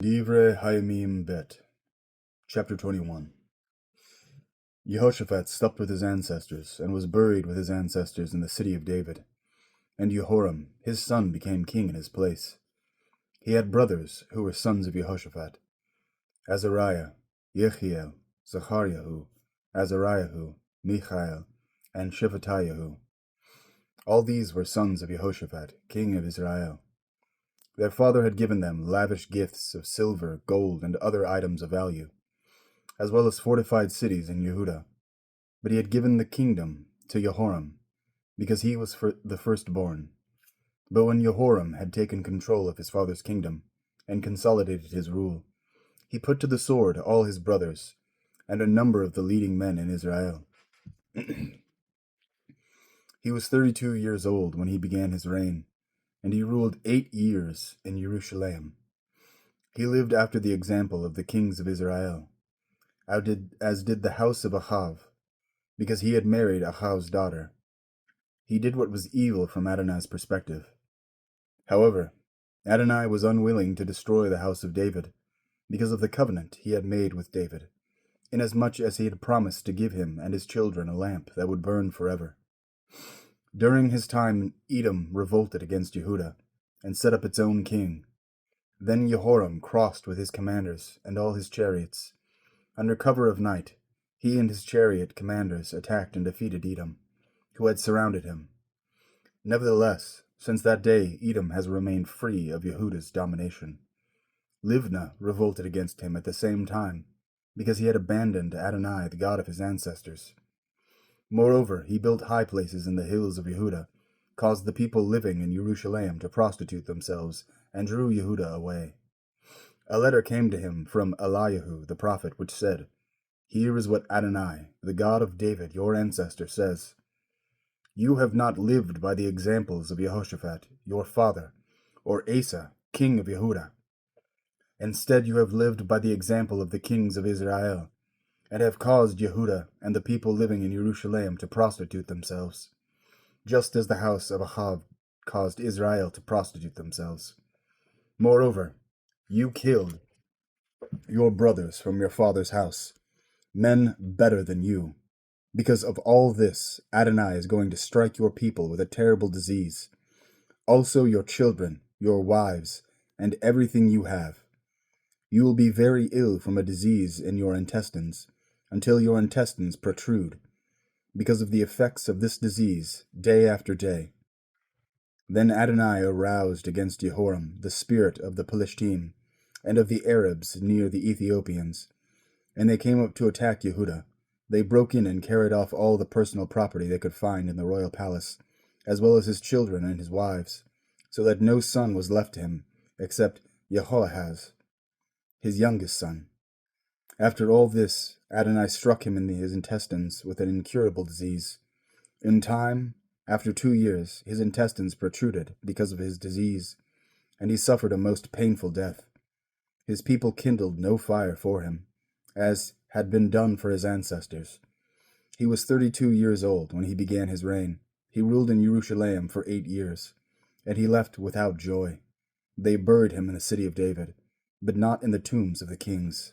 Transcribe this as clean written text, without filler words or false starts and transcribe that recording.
Divrei-Hayamim Bet. Chapter 21. Jehoshaphat slept with his ancestors, and was buried with his ancestors in the city of David. And Jehoram, his son, became king in his place. He had brothers who were sons of Jehoshaphat: Azariah, Yechiel, Zachariahu, Azariahu, Michael, and Shephatiahu. All these were sons of Jehoshaphat, king of Israel. Their father had given them lavish gifts of silver, gold, and other items of value, as well as fortified cities in Yehudah. But he had given the kingdom to Jehoram, because he was the firstborn. But when Jehoram had taken control of his father's kingdom, and consolidated his rule, he put to the sword all his brothers, and a number of the leading men in Israel. He was 32 years old when he began his reign, and he ruled 8 years in Jerusalem. He lived after the example of the kings of Israel, as did the house of Ach'av, because he had married Achav's daughter. He did what was evil from Adonai's perspective. However, Adonai was unwilling to destroy the house of David, because of the covenant he had made with David, inasmuch as he had promised to give him and his children a lamp that would burn forever. During his time, Edom revolted against Yehudah, and set up its own king. Then Jehoram crossed with his commanders and all his chariots. Under cover of night, he and his chariot commanders attacked and defeated Edom, who had surrounded him. Nevertheless, since that day, Edom has remained free of Yehudah's domination. Libnah revolted against him at the same time, because he had abandoned Adonai, the God of his ancestors. Moreover, he built high places in the hills of Yehudah, caused the people living in Jerusalem to prostitute themselves, and drew Yehudah away. A letter came to him from Eliyahu the prophet, which said, "Here is what Adonai, the God of David, your ancestor, says. You have not lived by the examples of Jehoshaphat, your father, or Asa, king of Yehudah. Instead, you have lived by the example of the kings of Israel, and have caused Yehudah and the people living in Jerusalem to prostitute themselves, just as the house of Ahab caused Israel to prostitute themselves. Moreover, you killed your brothers from your father's house, men better than you. Because of all this, Adonai is going to strike your people with a terrible disease, also your children, your wives, and everything you have. You will be very ill from a disease in your intestines, until your intestines protrude, because of the effects of this disease, day after day." Then Adonai aroused against Jehoram the spirit of the Pelishtim, and of the Arabs near the Ethiopians, and they came up to attack Yehudah. They broke in and carried off all the personal property they could find in the royal palace, as well as his children and his wives, so that no son was left to him, except Jehoahaz, his youngest son. After all this, Adonai struck him in his intestines with an incurable disease. In time, after 2 years, his intestines protruded because of his disease, and he suffered a most painful death. His people kindled no fire for him, as had been done for his ancestors. He was 32 years old when he began his reign. He ruled in Jerusalem for 8 years, and he left without joy. They buried him in the city of David, but not in the tombs of the kings.